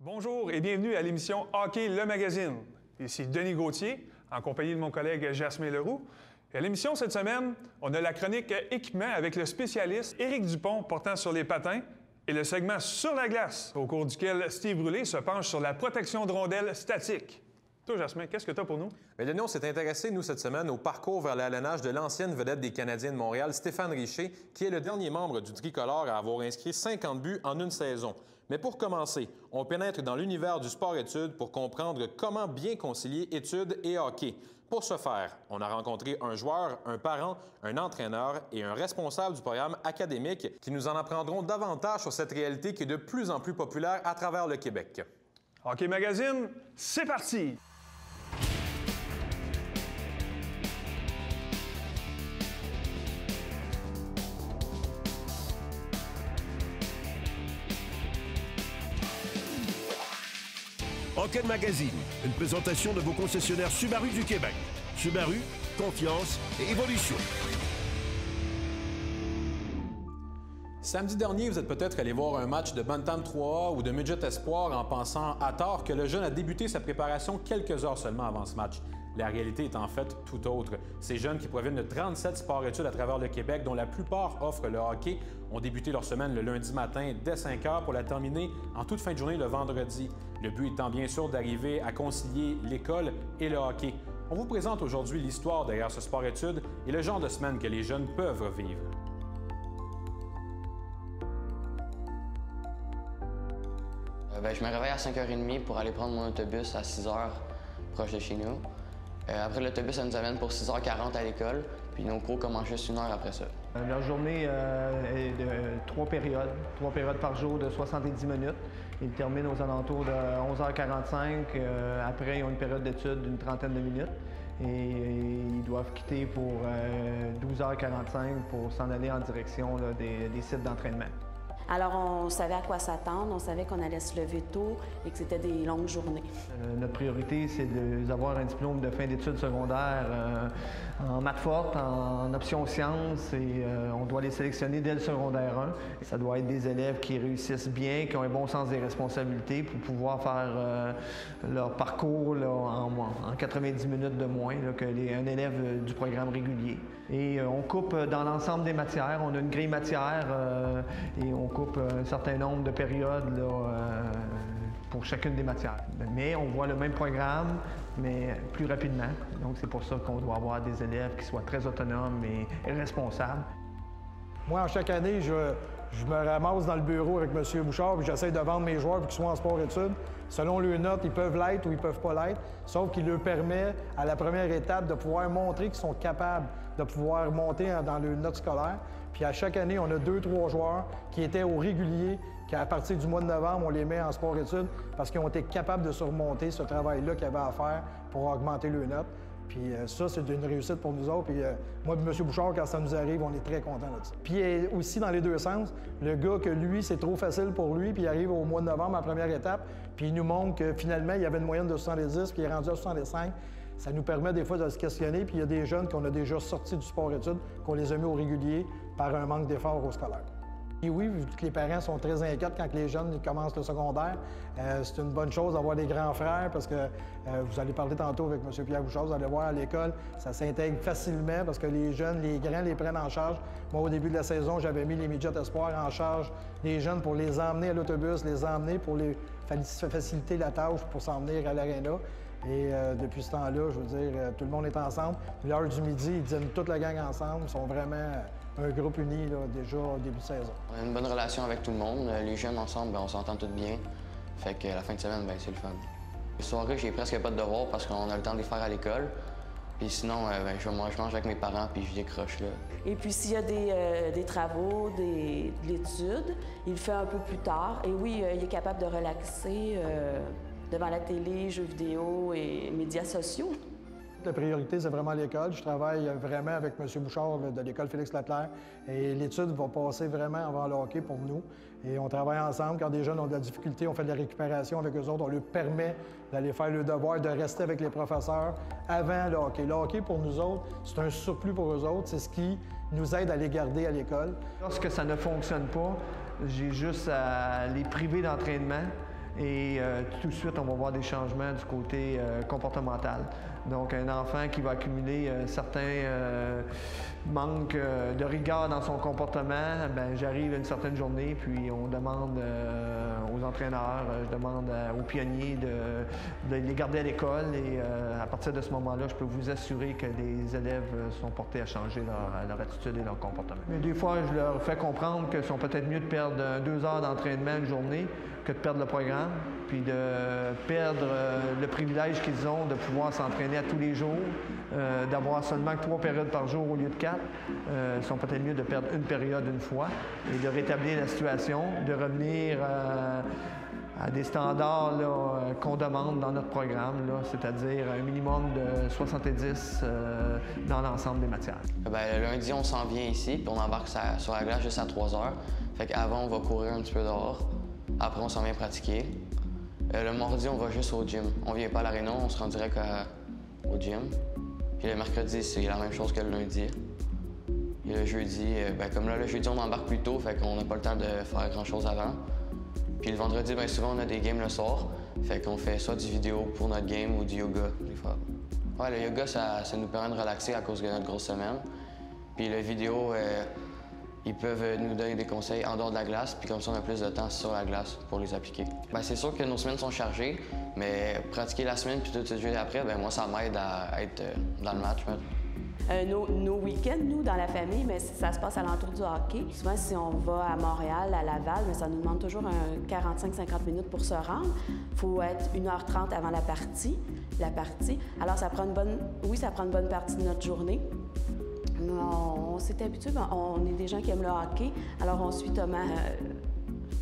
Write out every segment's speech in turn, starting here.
Bonjour et bienvenue à l'émission Hockey Le Magazine. Ici Denis Gauthier, en compagnie de mon collègue Jasmin Leroux. Et à l'émission cette semaine, on a la chronique équipement avec le spécialiste Éric Dupont portant sur les patins et le segment Sur la glace, au cours duquel Steve Brûlé se penche sur la protection de rondelles statiques. Toi, Jasmin, qu'est-ce que tu as pour nous? Bien, Denis, on s'est intéressé, nous, cette semaine, au parcours vers l'alénage de l'ancienne vedette des Canadiens de Montréal, Stéphane Richer, qui est le dernier membre du tricolore à avoir inscrit 50 buts en une saison. Mais pour commencer, on pénètre dans l'univers du sport-études pour comprendre comment bien concilier études et hockey. Pour ce faire, on a rencontré un joueur, un parent, un entraîneur et un responsable du programme académique qui nous en apprendront davantage sur cette réalité qui est de plus en plus populaire à travers le Québec. Hockey Magazine, c'est parti! Hockey Magazine, une présentation de vos concessionnaires Subaru du Québec. Subaru, confiance et évolution. Samedi dernier, vous êtes peut-être allé voir un match de Bantam 3A ou de Midget Espoir en pensant à tort que le jeune a débuté sa préparation quelques heures seulement avant ce match. La réalité est en fait tout autre. Ces jeunes qui proviennent de 37 sports-études à travers le Québec, dont la plupart offrent le hockey, ont débuté leur semaine le lundi matin dès 5 h pour la terminer en toute fin de journée le vendredi. Le but étant bien sûr d'arriver à concilier l'école et le hockey. On vous présente aujourd'hui l'histoire derrière ce sport-études et le genre de semaine que les jeunes peuvent vivre. Je me réveille à 5h30 pour aller prendre mon autobus à 6 h proche de chez nous. Après l'autobus, ça nous amène pour 6h40 à l'école, puis nos cours commencent juste une heure après ça. Leur journée est de 3 périodes par jour de 70 minutes. Ils terminent aux alentours de 11h45. Après, ils ont une période d'études d'une trentaine de minutes. Et ils doivent quitter pour 12h45 pour s'en aller en direction là, des sites d'entraînement. Alors, on savait à quoi s'attendre, on savait qu'on allait se lever tôt et que c'était des longues journées. Notre priorité, c'est d'avoir un diplôme de fin d'études secondaires en maths forte, en option sciences, et on doit les sélectionner dès le secondaire 1. Et ça doit être des élèves qui réussissent bien, qui ont un bon sens des responsabilités pour pouvoir faire leur parcours là, en 90 minutes de moins là, qu'un élève du programme régulier. Et on coupe dans l'ensemble des matières. On a une grille matière et on coupe un certain nombre de périodes là, pour chacune des matières. Mais on voit le même programme, mais plus rapidement. Donc c'est pour ça qu'on doit avoir des élèves qui soient très autonomes et responsables. Moi, en chaque année, je me ramasse dans le bureau avec M. Bouchard et j'essaie de vendre mes joueurs pour qu'ils soient en sport-études. Selon leurs notes, ils peuvent l'être ou ils peuvent pas l'être, sauf qu'il leur permet, à la première étape, de pouvoir montrer qu'ils sont capables de pouvoir monter dans leurs notes scolaires. Puis à chaque année, on a 2-3 joueurs qui étaient au régulier, qu'à partir du mois de novembre, on les met en sport-études parce qu'ils ont été capables de surmonter ce travail-là qu'il y avait à faire pour augmenter leurs notes. Puis ça, c'est une réussite pour nous autres. Puis moi et M. Bouchard, quand ça nous arrive, on est très contents de ça. Puis aussi, dans les deux sens, le gars que lui, c'est trop facile pour lui, puis il arrive au mois de novembre, à la première étape, puis il nous montre que finalement, il y avait une moyenne de 70, puis il est rendu à 65. Ça nous permet des fois de se questionner. Puis il y a des jeunes qu'on a déjà sortis du sport-études, qu'on les a mis au régulier par un manque d'effort au scolaire. Et oui, vu que les parents sont très inquiets quand les jeunes commencent le secondaire, c'est une bonne chose d'avoir des grands frères parce que vous allez parler tantôt avec M. Pierre Bouchard, vous allez voir à l'école, ça s'intègre facilement parce que les jeunes, les grands les prennent en charge. Moi, au début de la saison, j'avais mis les Midget Espoir en charge des jeunes pour les emmener à l'autobus, les emmener pour les faciliter la tâche pour s'en venir à l'aréna. Et depuis ce temps-là, je veux dire, tout le monde est ensemble. L'heure du midi, ils dînent toute la gang ensemble. Ils sont vraiment un groupe uni là, déjà au début de saison. On a une bonne relation avec tout le monde. Les jeunes ensemble, bien, on s'entend tous bien. Fait que la fin de semaine, bien, c'est le fun. Les soirées, j'ai presque pas de devoirs parce qu'on a le temps de les faire à l'école. Puis sinon, ben, je mange avec mes parents puis je décroche là. Et puis s'il y a des travaux, de l'étude, il le fait un peu plus tard. Et oui, il est capable de relaxer devant la télé, jeux vidéo et médias sociaux. La priorité, c'est vraiment l'école. Je travaille vraiment avec M. Bouchard de l'école Félix-Leclerc. Et l'étude va passer vraiment avant le hockey pour nous. Et on travaille ensemble. Quand des jeunes ont de la difficulté, on fait de la récupération avec eux autres. On leur permet d'aller faire le devoir, de rester avec les professeurs avant le hockey. Le hockey, pour nous autres, c'est un surplus pour eux autres. C'est ce qui nous aide à les garder à l'école. Lorsque ça ne fonctionne pas, j'ai juste à les priver d'entraînement et tout de suite, on va voir des changements du côté comportemental. Donc, un enfant qui va accumuler certains manques de rigueur dans son comportement, bien, j'arrive à une certaine journée, puis on demande aux entraîneurs, je demande aux pionniers de les garder à l'école et à partir de ce moment-là, je peux vous assurer que les élèves sont portés à changer leur attitude et leur comportement. Mais des fois, je leur fais comprendre que sont peut-être mieux de perdre 2 heures d'entraînement une journée que de perdre le programme, puis de perdre le privilège qu'ils ont de pouvoir s'entraîner à tous les jours, d'avoir seulement 3 périodes par jour au lieu de 4. Ils sont peut-être mieux de perdre une période une fois et de rétablir la situation, de revenir à des standards qu'on demande dans notre programme, c'est-à-dire un minimum de 70 dans l'ensemble des matières. Bien, le lundi, on s'en vient ici, puis on embarque sur la glace juste à 3 heures. Fait qu'avant, on va courir un petit peu dehors. Après, on s'en vient pratiquer. Le mardi, on va juste au gym. On vient pas à l'aréna, on se rend direct au gym. Puis le mercredi, c'est la même chose que le lundi. Et le jeudi, bien, comme là, le jeudi, on embarque plus tôt, fait qu'on n'a pas le temps de faire grand-chose avant. Puis le vendredi, bien souvent, on a des games le soir. Fait qu'on fait soit du vidéo pour notre game ou du yoga, des fois. Ouais, le yoga, ça nous permet de relaxer à cause de notre grosse semaine. Puis le vidéo, ils peuvent nous donner des conseils en dehors de la glace, puis comme ça, on a plus de temps sur la glace pour les appliquer. Bien, c'est sûr que nos semaines sont chargées, mais pratiquer la semaine puis tout de suite après, bien, moi, ça m'aide à être dans le match. Nos week-ends, nous, dans la famille, mais ça se passe alentour du hockey. Souvent, si on va à Montréal, à Laval, mais ça nous demande toujours 45-50 minutes pour se rendre. Il faut être 1h30 avant la partie. Alors, ça prend ça prend une bonne partie de notre journée. On s'est habitué, on est des gens qui aiment le hockey, alors on suit Thomas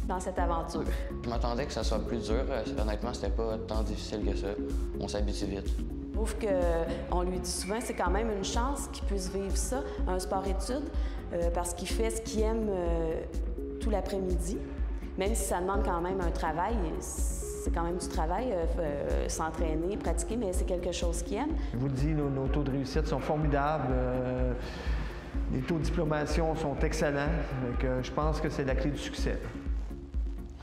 dans cette aventure. Je m'attendais que ça soit plus dur. Honnêtement, c'était pas tant difficile que ça. On s'habitue vite. Je trouve qu'on lui dit souvent c'est quand même une chance qu'il puisse vivre ça, un sport-études, parce qu'il fait ce qu'il aime tout l'après-midi. Même si ça demande quand même un travail, c'est quand même du travail, s'entraîner, pratiquer, mais c'est quelque chose qu'il aime. Je vous le dis, nos taux de réussite sont formidables. Les taux de diplomation sont excellents. Donc, je pense que c'est la clé du succès.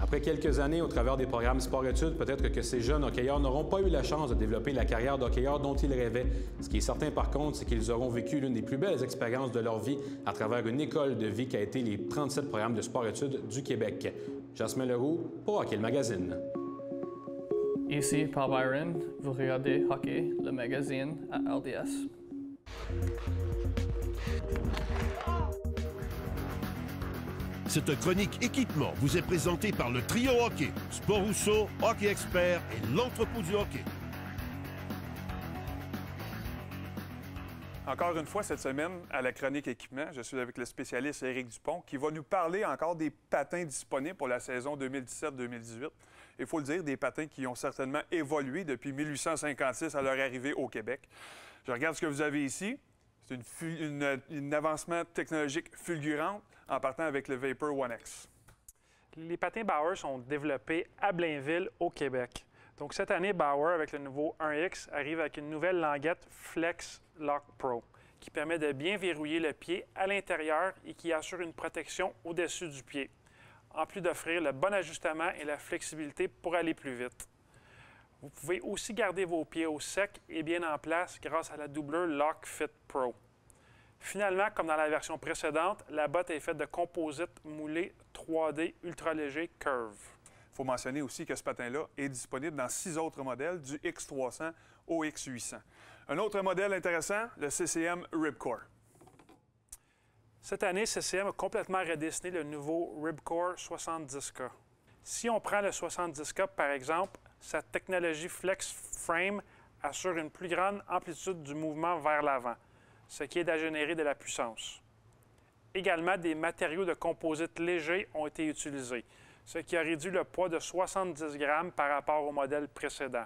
Après quelques années au travers des programmes sport-études, peut-être que ces jeunes hockeyeurs n'auront pas eu la chance de développer la carrière d'hockeyeur dont ils rêvaient. Ce qui est certain par contre, c'est qu'ils auront vécu l'une des plus belles expériences de leur vie à travers une école de vie qui a été les 37 programmes de sport-études du Québec. Jasmin Leroux pour Hockey le Magazine. Ici Paul Byron, vous regardez Hockey le Magazine à RDS. Cette chronique équipement vous est présentée par le Trio Hockey, Sport Rousseau, Hockey Expert et l'Entrepôt du Hockey. Encore une fois, cette semaine, à la chronique équipement, je suis avec le spécialiste Éric Dupont qui va nous parler encore des patins disponibles pour la saison 2017-2018. Il faut le dire, des patins qui ont certainement évolué depuis 1856 à leur arrivée au Québec. Je regarde ce que vous avez ici. C'est un avancement technologique fulgurant en partant avec le Vapor One X. Les patins Bauer sont développés à Blainville, au Québec. Donc cette année, Bauer, avec le nouveau 1X, arrive avec une nouvelle languette Flex Lock Pro qui permet de bien verrouiller le pied à l'intérieur et qui assure une protection au-dessus du pied, en plus d'offrir le bon ajustement et la flexibilité pour aller plus vite. Vous pouvez aussi garder vos pieds au sec et bien en place grâce à la doubleur Lock Fit Pro. Finalement, comme dans la version précédente, la botte est faite de composite moulé 3D ultra léger Curve. Il faut mentionner aussi que ce patin-là est disponible dans 6 autres modèles, du X300 au X800. Un autre modèle intéressant, le CCM Ribcore. Cette année, CCM a complètement redessiné le nouveau Ribcore 70K. Si on prend le 70K, par exemple, sa technologie Flex Frame assure une plus grande amplitude du mouvement vers l'avant, ce qui aide à générer de la puissance. Également, des matériaux de composite légers ont été utilisés, ce qui a réduit le poids de 70 grammes par rapport au modèle précédent.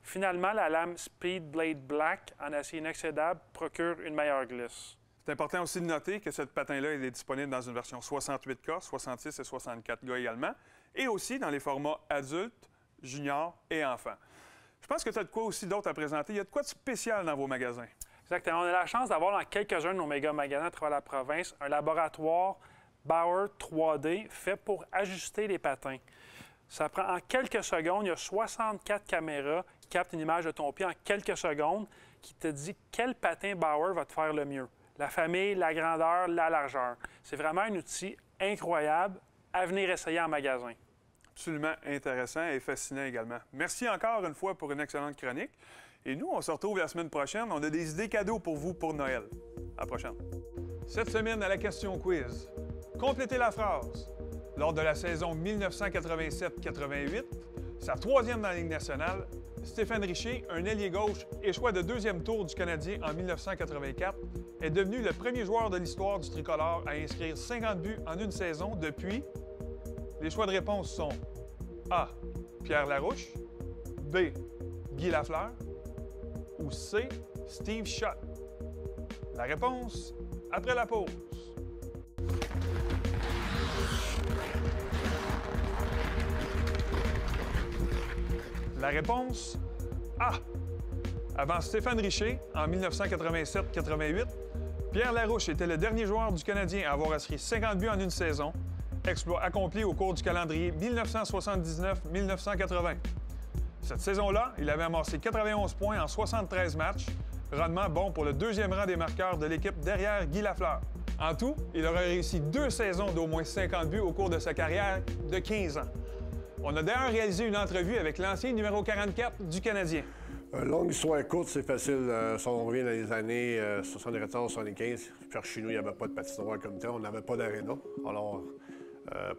Finalement, la lame Speed Blade Black en acier inoxydable procure une meilleure glisse. C'est important aussi de noter que ce patin-là est disponible dans une version 68K, 66 et 64K également, et aussi dans les formats adultes, juniors et enfants. Je pense que tu as de quoi aussi d'autre à présenter. Il y a de quoi de spécial dans vos magasins? Exactement. On a la chance d'avoir dans quelques-uns de nos méga magasins à travers la province un laboratoire Bauer 3D fait pour ajuster les patins. Ça prend en quelques secondes, il y a 64 caméras qui captent une image de ton pied en quelques secondes qui te dit quel patin Bauer va te faire le mieux. La famille, la grandeur, la largeur. C'est vraiment un outil incroyable à venir essayer en magasin. Absolument intéressant et fascinant également. Merci encore une fois pour une excellente chronique. Et nous, on se retrouve la semaine prochaine. On a des idées cadeaux pour vous pour Noël. À la prochaine. Cette semaine, à la question quiz, complétez la phrase. Lors de la saison 1987-88, sa troisième dans la Ligue nationale, Stéphane Richer, un ailier gauche et choix de deuxième tour du Canadien en 1984, est devenu le premier joueur de l'histoire du tricolore à inscrire 50 buts en une saison depuis... Les choix de réponse sont A. Pierre Larouche, B. Guy Lafleur ou C. Steve Schott. La réponse après la pause. La réponse A. Avant Stéphane Richer, en 1987-88, Pierre Larouche était le dernier joueur du Canadien à avoir inscrit 50 buts en une saison, exploit accompli au cours du calendrier 1979-1980. Cette saison-là, il avait amassé 91 points en 73 matchs, rendement bon pour le deuxième rang des marqueurs de l'équipe derrière Guy Lafleur. En tout, il aurait réussi 2 saisons d'au moins 50 buts au cours de sa carrière de 15 ans. On a d'ailleurs réalisé une entrevue avec l'ancien numéro 44 du Canadien. Longue histoire courte, c'est facile. Si on revient dans les années 74-75, chez nous, il n'y avait pas de patinoire comme tel, on n'avait pas d'aréna. Alors,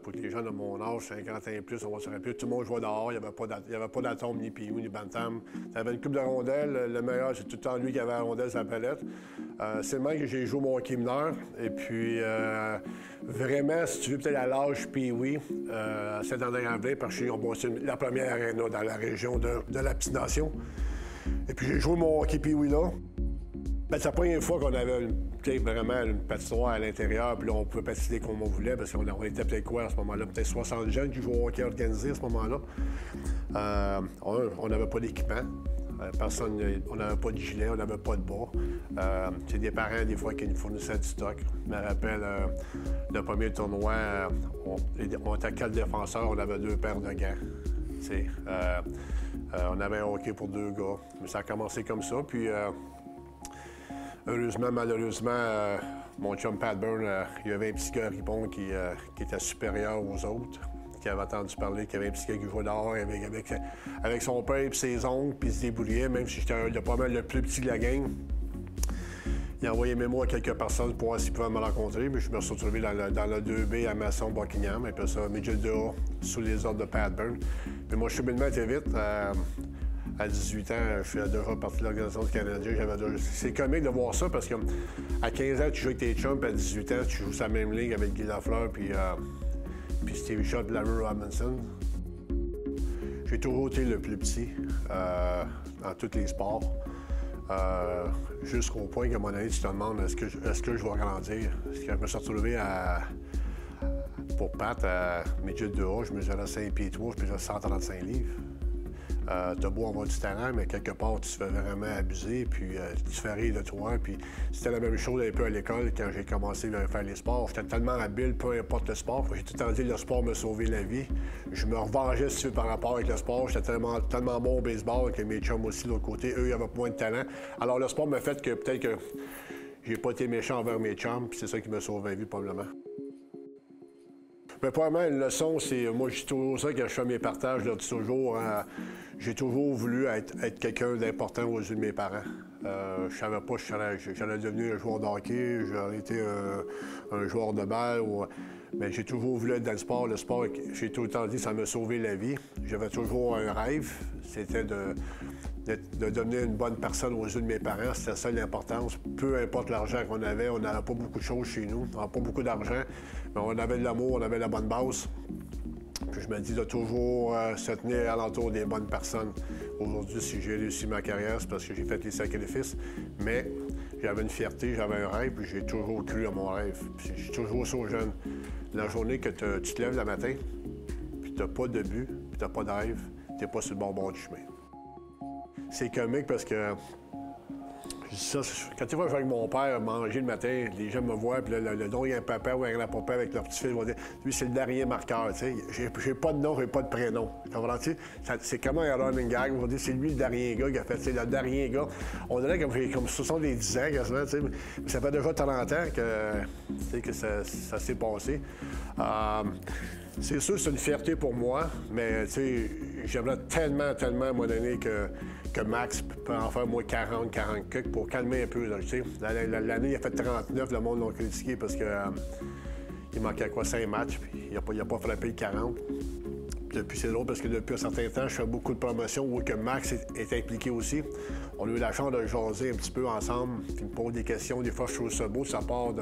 pour les gens de mon âge, 50 ans et plus, on va se rappeler, tout le monde jouait dehors, il n'y avait pas d'atome, ni PU, ni bantam. Tu avais une coupe de rondelles, le meilleur, c'est tout le temps lui qui avait la rondelle sur la palette. C'est le même que j'ai joué mon hockey mineur. Et puis, vraiment, si tu veux, peut-être à l'âge PU, à Saint-André-en-Velay, parce qu'ils ont bâti la première aréna dans la région de la petite nation. Et puis, j'ai joué mon hockey PU là. C'est la première fois qu'on avait vraiment une patinoire à l'intérieur, puis là, on pouvait patiner comme on voulait, parce qu'on était peut-être quoi à ce moment-là? Peut-être 60 jeunes qui jouaient au hockey organisé à ce moment-là. On n'avait pas d'équipement. On n'avait pas de gilet, on n'avait pas de bas. C'est des parents, des fois, qui nous fournissaient du stock. Je me rappelle, le premier tournoi, on était 4 défenseurs, on avait 2 paires de gants. On avait un hockey pour 2 gars. Mais ça a commencé comme ça, puis... Heureusement, malheureusement, mon chum Pat Byrne, il y avait un petit gars Ripon qui était supérieur aux autres, qui avait entendu parler qu'il y avait un petit gars qui jouait dehors avec son père et ses oncles, puis il se débrouillait, même si j'étais pas mal le plus petit de la gang. Il a envoyé mes mots à quelques personnes pour voir s'ils pouvaient me rencontrer, mais je me suis retrouvé dans le 2B à Masson-Buckingham, et puis ça, midget 2A, sous les ordres de Pat Byrne. Mais moi, je suis cheminement était vite. À 18 ans, je suis déjà parti de l'Organisation du Canadien. C'est comique de voir ça parce qu'à 15 ans, tu joues avec tes chums, puis à 18 ans, tu joues sur la même ligue avec Guy Lafleur puis Steve Schott et Larry Robinson. J'ai toujours été le plus petit dans tous les sports. Jusqu'au point qu'à mon avis, tu te demandes est-ce que je vais grandir? Parce que je me suis retrouvé pour Pat à midget 2A, je mesurais 5 pieds 3, je pesais 135 livres. T'as beau avoir du talent, mais quelque part, tu te fais vraiment abuser, puis tu te fais rire de toi. Puis c'était la même chose un peu à l'école quand j'ai commencé à faire les sports. J'étais tellement habile, peu importe le sport. J'ai tout le temps dit que le sport me sauvait la vie. Je me revengeais, si tu veux, par rapport avec le sport. J'étais tellement bon au baseball que mes chums aussi de l'autre côté. Eux, ils avaient moins de talent. Alors le sport m'a fait que peut-être que j'ai pas été méchant envers mes chums, puis c'est ça qui me sauve la vie, probablement. Mais probablement, une leçon, c'est... Moi, je dis toujours ça, quand je fais mes partages, je leur dis toujours... j'ai toujours voulu être quelqu'un d'important aux yeux de mes parents. Je savais pas que j'allais devenir un joueur de hockey, j'aurais été un joueur de balle, mais j'ai toujours voulu être dans le sport. Le sport, j'ai tout le temps dit, ça m'a sauvé la vie. J'avais toujours un rêve, c'était de devenir une bonne personne aux yeux de mes parents. C'était ça l'importance. Peu importe l'argent qu'on avait, on n'avait pas beaucoup de choses chez nous, on n'avait pas beaucoup d'argent, mais on avait de l'amour, on avait la bonne base. Puis je me dis de toujours se tenir alentour des bonnes personnes. Aujourd'hui, si j'ai réussi ma carrière, c'est parce que j'ai fait les sacrifices, mais j'avais une fierté, j'avais un rêve, puis j'ai toujours cru à mon rêve. Puis j'ai toujours ça aux jeunes. La journée que tu te lèves le matin, puis tu n'as pas de but, puis tu n'as pas de rêve, tu n'es pas sur le bon bord du chemin. C'est comique parce que Je dis ça, quand tu vas avec mon père manger le matin, les gens me voient, puis là, le nom, il y a un papa ou un grand-papa avec leur petit fils, ils vont dire, lui, c'est le dernier marqueur, tu sais. J'ai pas de nom, j'ai pas de prénom. Comprends-tu? C'est comme un running gag, on va dire, c'est lui le dernier gars qui a fait, c'est le dernier gars. On dirait comme 70 ans, quasiment, tu sais. Mais ça fait déjà 30 ans que ça s'est passé. C'est sûr, c'est une fierté pour moi, mais tu sais, j'aimerais tellement, à un moment donné, que Max peut en faire moins 40 quelques pour calmer un peu. Là, tu sais. L'année, il a fait 39, le monde l'a critiqué parce que il manquait quoi, 5 matchs, puis il n'a pas frappé le 40. Depuis, c'est drôle parce que depuis un certain temps, je fais beaucoup de promotions où que Max est impliqué aussi. On a eu la chance de jaser un petit peu ensemble, puis il me pose des questions. Des fois, je trouve ça beau, ça part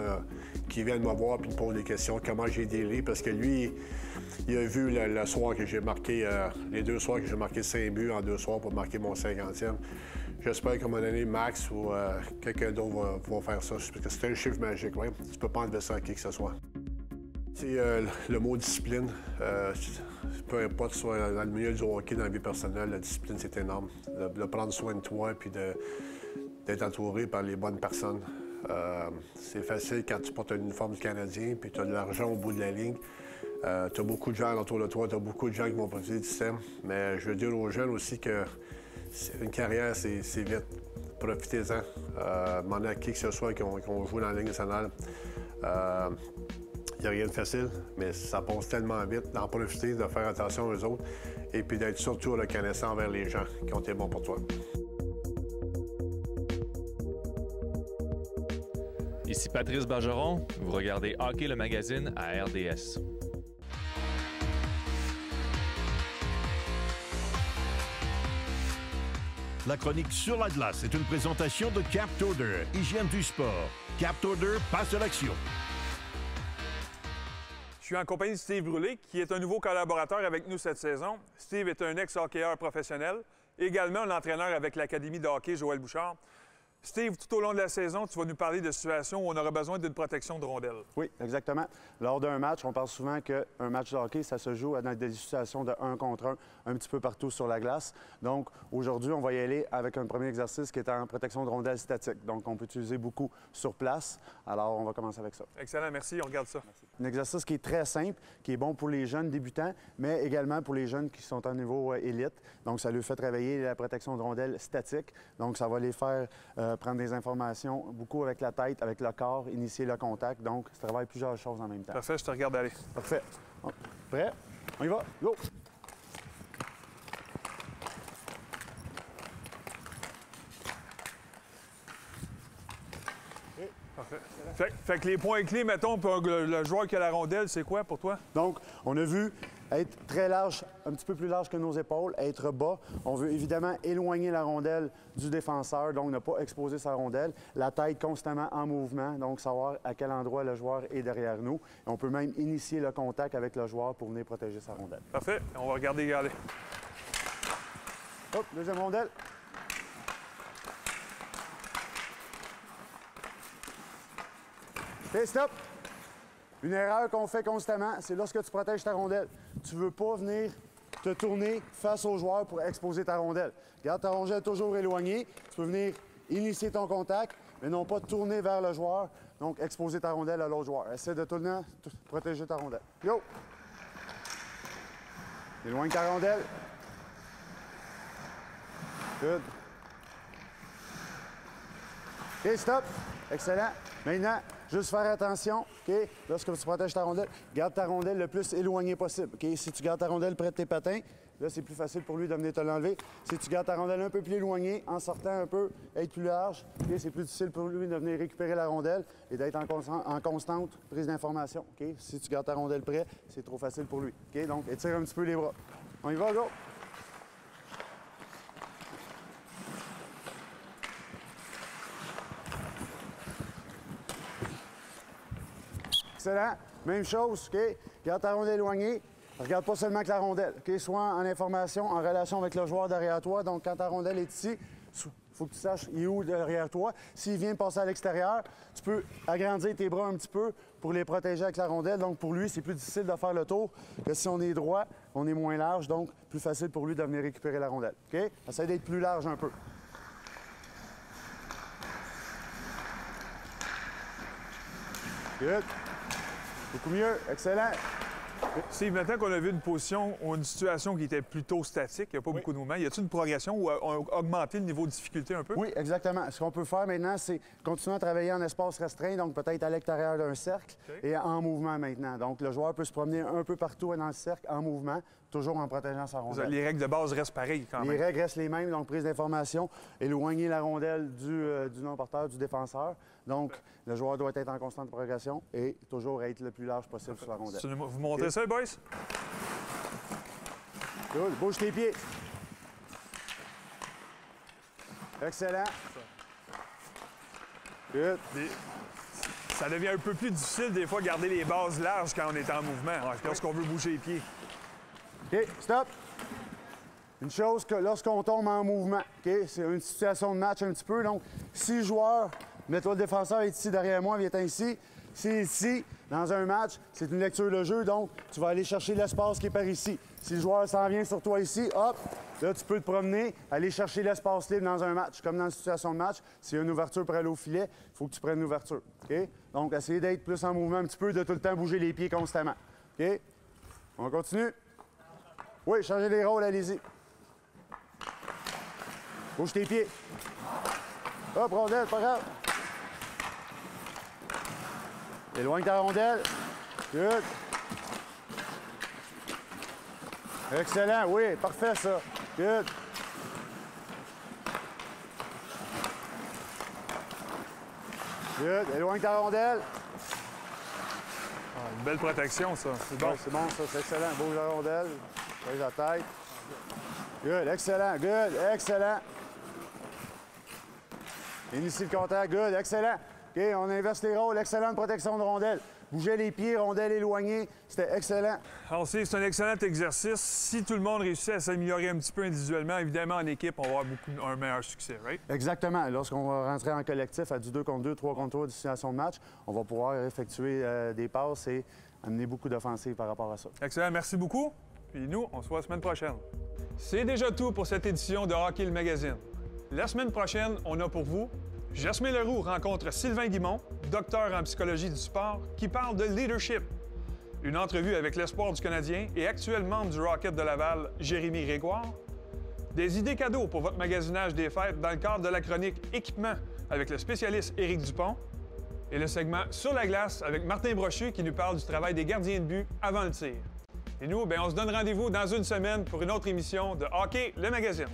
qu'il vienne me voir puis il me pose des questions, comment j'ai délai, parce que lui, il a vu le soir que j'ai marqué, les 2 soirs que j'ai marqué 5 buts en 2 soirs pour marquer mon 50e. J'espère qu'à un moment donné, Max ou quelqu'un d'autre va faire ça, parce que c'est un chiffre magique, ouais. Tu peux pas enlever ça à qui que ce soit. C'est le mot discipline. Peu importe, soit dans le milieu du hockey, dans la vie personnelle, la discipline, c'est énorme. De prendre soin de toi et d'être entouré par les bonnes personnes. C'est facile quand tu portes un uniforme du Canadien puis tu as de l'argent au bout de la ligne. Tu as beaucoup de gens autour de toi, tu as beaucoup de gens qui vont profiter du système. Mais je veux dire aux jeunes aussi que une carrière, c'est vite. Profitez-en. Demandez à qui que ce soit qu'on joue dans la Ligue nationale. Il n'y a rien de facile, mais ça passe tellement vite d'en profiter, de faire attention aux autres et puis d'être surtout reconnaissant envers les gens qui ont été bons pour toi. Ici Patrice Bergeron, vous regardez Hockey le magazine à RDS. La chronique sur la glace est une présentation de Captorder, hygiène du sport. Captorder passe à l'action. Je suis en compagnie de Steve Brûlé, qui est un nouveau collaborateur avec nous cette saison. Steve est un ex-hockeyeur professionnel, également l'entraîneur avec l'Académie de hockey Joël Bouchard. Steve, tout au long de la saison, tu vas nous parler de situations où on aura besoin d'une protection de rondelles. Oui, exactement. Lors d'un match, on parle souvent qu'un match de hockey, ça se joue dans des situations de 1 contre 1, un petit peu partout sur la glace. Donc, aujourd'hui, on va y aller avec un premier exercice qui est en protection de rondelles statique. Donc, on peut utiliser beaucoup sur place. Alors, on va commencer avec ça. Excellent, merci. On regarde ça. Merci. Un exercice qui est très simple, qui est bon pour les jeunes débutants, mais également pour les jeunes qui sont en niveau élite. Donc, ça leur fait travailler la protection de rondelles statique. Donc, ça va les faire prendre des informations beaucoup avec la tête, avec le corps, initier le contact. Donc, ça travaille plusieurs choses en même temps. Parfait, je te regarde aller. Parfait. Prêt? On y va? Go! Parfait. Fait que les points clés, mettons, pour le joueur qui a la rondelle, c'est quoi pour toi? Donc, on a vu être très large, un petit peu plus large que nos épaules, être bas. On veut évidemment éloigner la rondelle du défenseur, donc ne pas exposer sa rondelle. La tête constamment en mouvement, donc savoir à quel endroit le joueur est derrière nous. Et on peut même initier le contact avec le joueur pour venir protéger sa rondelle. Parfait. On va regarder aller. Hop, deuxième rondelle. OK, stop. Une erreur qu'on fait constamment, c'est lorsque tu protèges ta rondelle. Tu ne veux pas venir te tourner face au joueur pour exposer ta rondelle. Garde ta rondelle toujours éloignée. Tu peux venir initier ton contact, mais non pas tourner vers le joueur, donc exposer ta rondelle à l'autre joueur. Essaie de tout le temps protéger ta rondelle. Go! Éloigne ta rondelle. Good. OK, stop. Excellent. Maintenant, juste faire attention, OK? Lorsque tu protèges ta rondelle, garde ta rondelle le plus éloignée possible. OK? Si tu gardes ta rondelle près de tes patins, là, c'est plus facile pour lui de venir te l'enlever. Si tu gardes ta rondelle un peu plus éloignée, en sortant un peu, être plus large, OK? C'est plus difficile pour lui de venir récupérer la rondelle et d'être en constante prise d'information. OK? Si tu gardes ta rondelle près, c'est trop facile pour lui. OK? Donc, étire un petit peu les bras. On y va, go! Excellent. Même chose, OK? Garde ta rondelle éloignée. Regarde pas seulement que la rondelle, OK? Sois en information, en relation avec le joueur derrière toi. Donc, quand ta rondelle est ici, il faut que tu saches il est où derrière toi. S'il vient passer à l'extérieur, tu peux agrandir tes bras un petit peu pour les protéger avec la rondelle. Donc, pour lui, c'est plus difficile de faire le tour que si on est droit, on est moins large. Donc, plus facile pour lui de venir récupérer la rondelle, OK? Essaye d'être plus large un peu. Good. Beaucoup mieux. Excellent. Steve, maintenant qu'on a vu une position ou une situation qui était plutôt statique, il n'y a pas beaucoup de mouvement, y a-t-il une progression ou augmenter le niveau de difficulté un peu? Oui, exactement. Ce qu'on peut faire maintenant, c'est continuer à travailler en espace restreint, donc peut-être à l'extérieur d'un cercle et en mouvement maintenant. Donc, le joueur peut se promener un peu partout dans le cercle en mouvement, toujours en protégeant sa rondelle. Les règles de base restent pareilles quand même. Les règles restent les mêmes, donc prise d'information, éloigner la rondelle du non-porteur, du défenseur. Donc, le joueur doit être en constante progression et toujours être le plus large possible sur la rondelle. Vous montez ça, boys? Cool. Bouge tes pieds. Excellent. Good. Ça devient un peu plus difficile des fois de garder les bases larges quand on est en mouvement, lorsqu'on veut bouger les pieds. OK, stop. Une chose que lorsqu'on tombe en mouvement, OK, c'est une situation de match un petit peu. Donc, 6 joueurs, mets-toi le défenseur est ici derrière moi, viens ici. C'est ici, dans un match, c'est une lecture de jeu, donc tu vas aller chercher l'espace qui est par ici. Si le joueur s'en vient sur toi ici, hop, là, tu peux te promener, aller chercher l'espace libre dans un match. Comme dans une situation de match, s'il y a une ouverture pour aller au filet, il faut que tu prennes une ouverture. OK? Donc, essayez d'être plus en mouvement un petit peu, de tout le temps bouger les pieds constamment. OK? On continue? Oui, changez les rôles, allez-y. Bouge tes pieds. Hop, rondelle, pas grave. Éloigne ta rondelle. Good. Excellent, oui, parfait ça. Good. Good. Éloigne ta rondelle. Une belle protection, ça. C'est bon. Ouais, c'est bon, ça, c'est excellent. Bouge la rondelle. Bouge la tête. Good, excellent, good, excellent. Initie le contact, good, excellent. OK, on inverse les rôles, excellente protection de rondelle. Bougez les pieds, rondelle éloignée, c'était excellent. Alors, c'est un excellent exercice. Si tout le monde réussit à s'améliorer un petit peu individuellement, évidemment, en équipe, on va avoir un meilleur succès, right? Exactement. Lorsqu'on va rentrer en collectif à du 2 contre 2, 3 contre 3 de situation de match, on va pouvoir effectuer des passes et amener beaucoup d'offensives par rapport à ça. Excellent, merci beaucoup. Puis nous, on se voit la semaine prochaine. C'est déjà tout pour cette édition de Hockey le Magazine. La semaine prochaine, on a pour vous Jasmin Leroux rencontre Sylvain Guimond, docteur en psychologie du sport, qui parle de leadership. Une entrevue avec l'espoir du Canadien et actuel membre du Rocket de Laval, Jérémy Grégoire. Des idées cadeaux pour votre magasinage des fêtes dans le cadre de la chronique Équipement avec le spécialiste Éric Dupont. Et le segment Sur la glace avec Martin Brochu qui nous parle du travail des gardiens de but avant le tir. Et nous, on se donne rendez-vous dans une semaine pour une autre émission de Hockey le Magazine.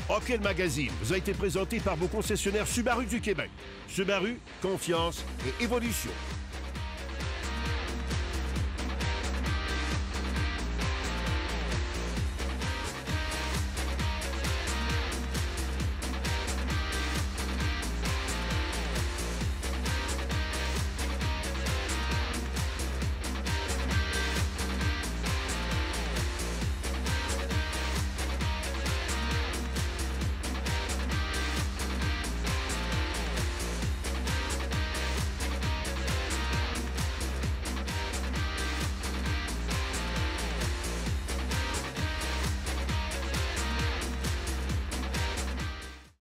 Hockey le Magazine vous a été présenté par vos concessionnaires Subaru du Québec. Subaru, confiance et évolution.